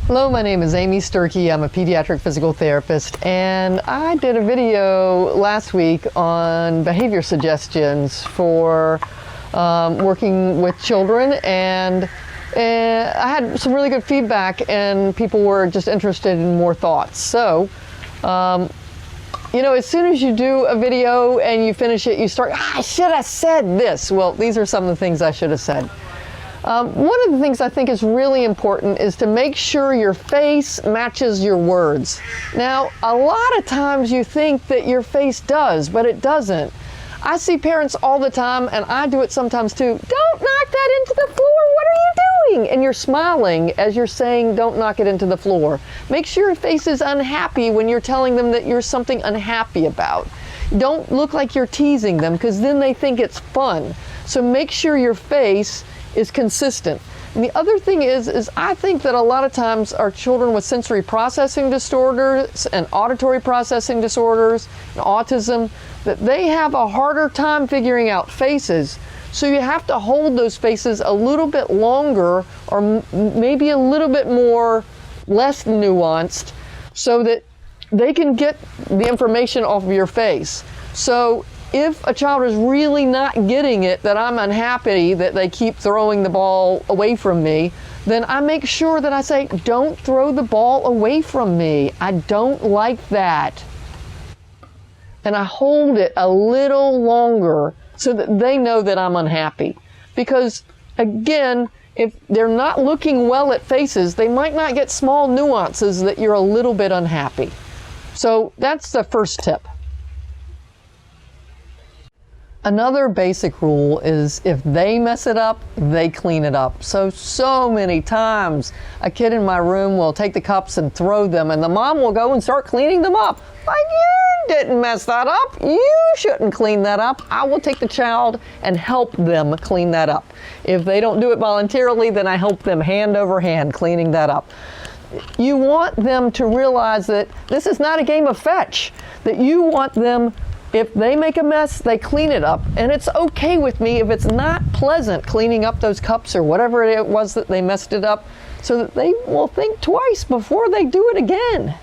Hello, my name is Amy Sturkey. I'm a pediatric physical therapist, and I did a video last week on behavior suggestions for working with children, and I had some really good feedback, and people were just interested in more thoughts. So, you know, as soon as you do a video and you finish it, you start, I should have said this. Well, these are some of the things I should have said. One of the things I think is really important is to make sure your face matches your words. Now, a lot of times you think that your face does, but it doesn't. I see parents all the time, and I do it sometimes too. Don't knock that into the floor. What are you doing? And you're smiling as you're saying, don't knock it into the floor. Make sure your face is unhappy when you're telling them that you're something unhappy about. Don't look like you're teasing them, because then they think it's fun. So make sure your face is consistent. And the other thing is I think that a lot of times our children with sensory processing disorders and auditory processing disorders and autism, that they have a harder time figuring out faces. So you have to hold those faces a little bit longer, or maybe a little bit more, less nuanced, so that they can get the information off of your face. So if a child is really not getting it, that I'm unhappy that they keep throwing the ball away from me, then I make sure that I say, don't throw the ball away from me. I don't like that. And I hold it a little longer so that they know that I'm unhappy. Because again, if they're not looking well at faces, they might not get small nuances that you're a little bit unhappy. So that's the first tip. Another basic rule is if they mess it up, they clean it up. So many times a kid in my room will take the cups and throw them, and the mom will go and start cleaning them up. Like, you didn't mess that up. You shouldn't clean that up. I will take the child and help them clean that up. If they don't do it voluntarily, then I help them hand over hand cleaning that up. You want them to realize that this is not a game of fetch, that you want them, if they make a mess, they clean it up. And it's okay with me if it's not pleasant cleaning up those cups or whatever it was that they messed it up, so that they will think twice before they do it again.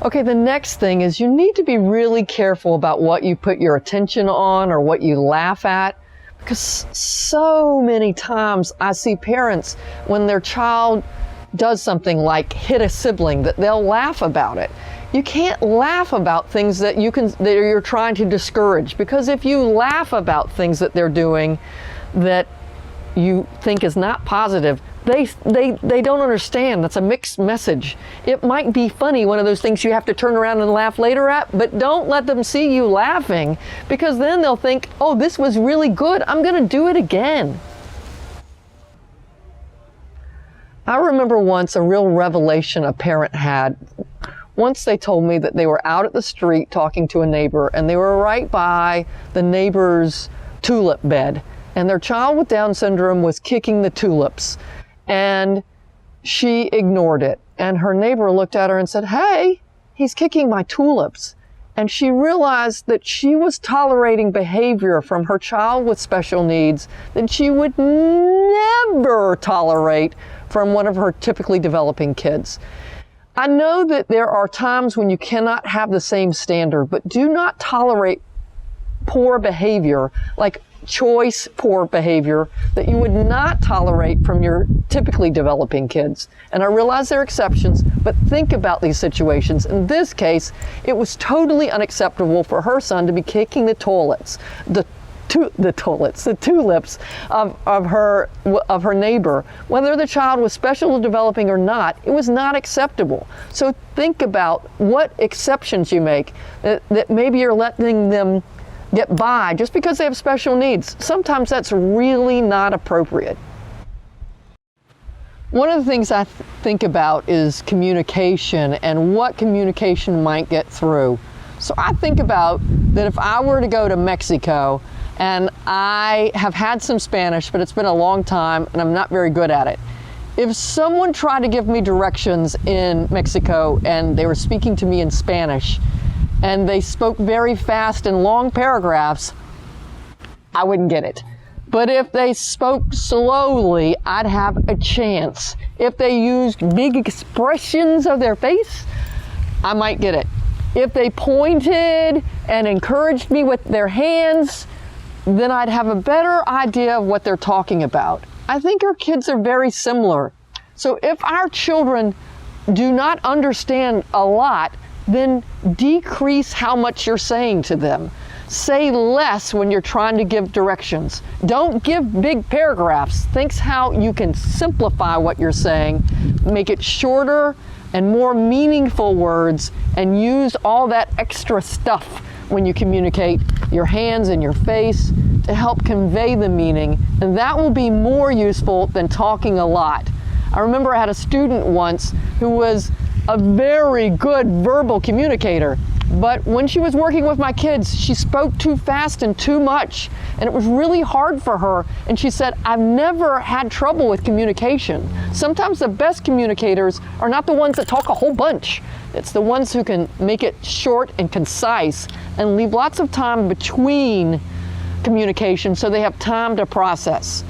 Okay, the next thing is you need to be really careful about what you put your attention on or what you laugh at. Because so many times I see parents, when their child does something like hit a sibling, that they'll laugh about it. You can't laugh about things that you're trying to discourage, because if you laugh about things that they're doing that you think is not positive, they don't understand. That's a mixed message. It might be funny, one of those things you have to turn around and laugh later at, but don't let them see you laughing, because then they'll think, oh, this was really good, I'm gonna do it again. I remember once a real revelation a parent had. Once they told me that they were out at the street talking to a neighbor, and they were right by the neighbor's tulip bed, and their child with Down syndrome was kicking the tulips, and she ignored it. And her neighbor looked at her and said, "Hey, he's kicking my tulips." And she realized that she was tolerating behavior from her child with special needs that she would never tolerate from one of her typically developing kids. I know that there are times when you cannot have the same standard, but do not tolerate poor behavior, like choice poor behavior, that you would not tolerate from your typically developing kids. And I realize there are exceptions, but think about these situations. In this case, it was totally unacceptable for her son to be kicking the tulips of her neighbor. Whether the child was special developing or not, it was not acceptable. So think about what exceptions you make, that maybe you're letting them get by just because they have special needs. Sometimes that's really not appropriate. One of the things I think about is communication and what communication might get through. So I think about that if I were to go to Mexico, and I have had some Spanish, but it's been a long time and I'm not very good at it. If someone tried to give me directions in Mexico and they were speaking to me in Spanish, and they spoke very fast in long paragraphs, I wouldn't get it. But if they spoke slowly, I'd have a chance. If they used big expressions of their face, I might get it. If they pointed and encouraged me with their hands, then I'd have a better idea of what they're talking about. I think our kids are very similar. So if our children do not understand a lot, then decrease how much you're saying to them. Say less when you're trying to give directions. Don't give big paragraphs. Think how you can simplify what you're saying, make it shorter and more meaningful words, and use all that extra stuff when you communicate, your hands and your face, to help convey the meaning, and that will be more useful than talking a lot. I remember I had a student once who was a very good verbal communicator, but when she was working with my kids, she spoke too fast and too much, and it was really hard for her, and she said, I've never had trouble with communication. Sometimes the best communicators are not the ones that talk a whole bunch. It's the ones who can make it short and concise and leave lots of time between communication so they have time to process.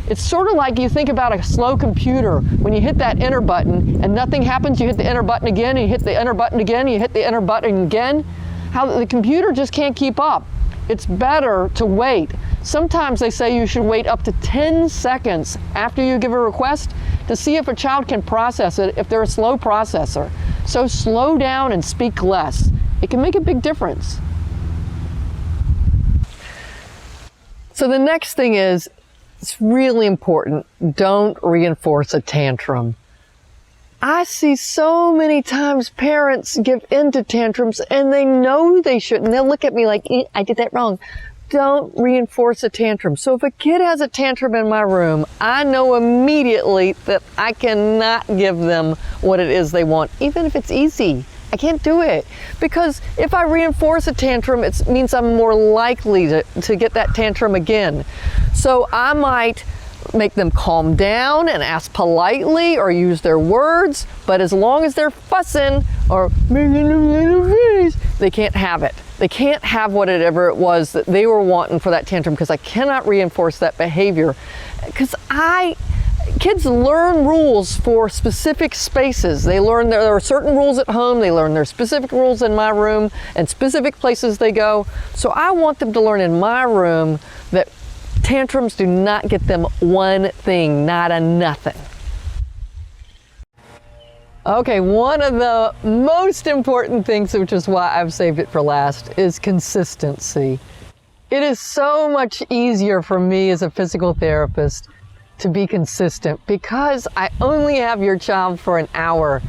It's sort of like you think about a slow computer. When you hit that enter button and nothing happens, you hit the enter button again, and you hit the enter button again, and you hit the enter button again. How the computer just can't keep up. It's better to wait. Sometimes they say you should wait up to 10 seconds after you give a request to see if a child can process it, if they're a slow processor. So slow down and speak less. It can make a big difference. So the next thing is, it's really important, don't reinforce a tantrum. I see so many times parents give in to tantrums and they know they shouldn't. They'll look at me like, I did that wrong. Don't reinforce a tantrum. So if a kid has a tantrum in my room, I know immediately that I cannot give them what it is they want, even if it's easy. I can't do it, because if I reinforce a tantrum, it means I'm more likely to get that tantrum again. So I might make them calm down and ask politely or use their words, but as long as they're fussing or making a little face, they can't have it. They can't have whatever it was that they were wanting for that tantrum, because I cannot reinforce that behavior. Because kids learn rules for specific spaces. They learn there are certain rules at home, they learn their specific rules in my room and specific places they go. So I want them to learn in my room that tantrums do not get them one thing, not a nothing. Okay, one of the most important things, which is why I've saved it for last, is consistency. It is so much easier for me as a physical therapist to be consistent, because I only have your child for an hour,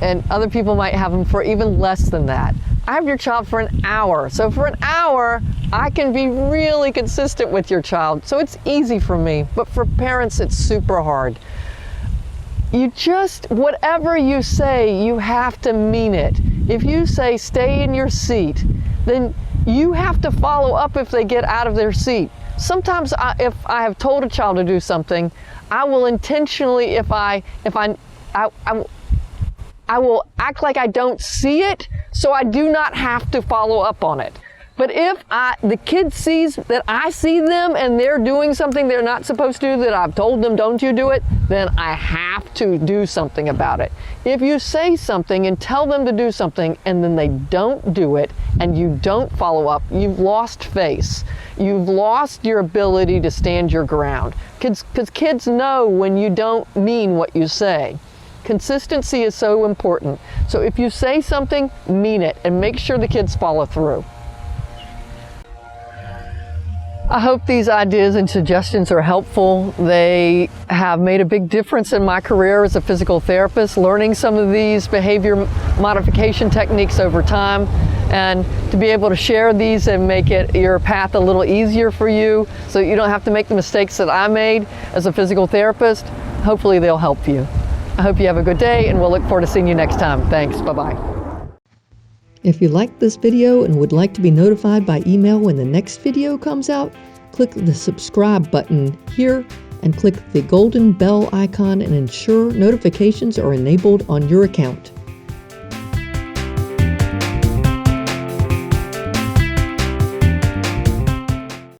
and other people might have them for even less than that. I have your child for an hour. So for an hour, I can be really consistent with your child. So it's easy for me, but for parents, it's super hard. Whatever you say, you have to mean it. If you say, stay in your seat, then you have to follow up if they get out of their seat. Sometimes if I have told a child to do something, I will intentionally, I will act like I don't see it, so I do not have to follow up on it. But if the kid sees that I see them and they're doing something they're not supposed to do, that I've told them, don't you do it, then I have to do something about it. If you say something and tell them to do something and then they don't do it and you don't follow up, you've lost face. You've lost your ability to stand your ground. Because kids know when you don't mean what you say. Consistency is so important. So if you say something, mean it, and make sure the kids follow through. I hope these ideas and suggestions are helpful. They have made a big difference in my career as a physical therapist, learning some of these behavior modification techniques over time, and to be able to share these and make it your path a little easier for you so you don't have to make the mistakes that I made as a physical therapist. Hopefully they'll help you. I hope you have a good day, and we'll look forward to seeing you next time. Thanks. Bye-bye. If you liked this video and would like to be notified by email when the next video comes out, click the subscribe button here and click the golden bell icon and ensure notifications are enabled on your account.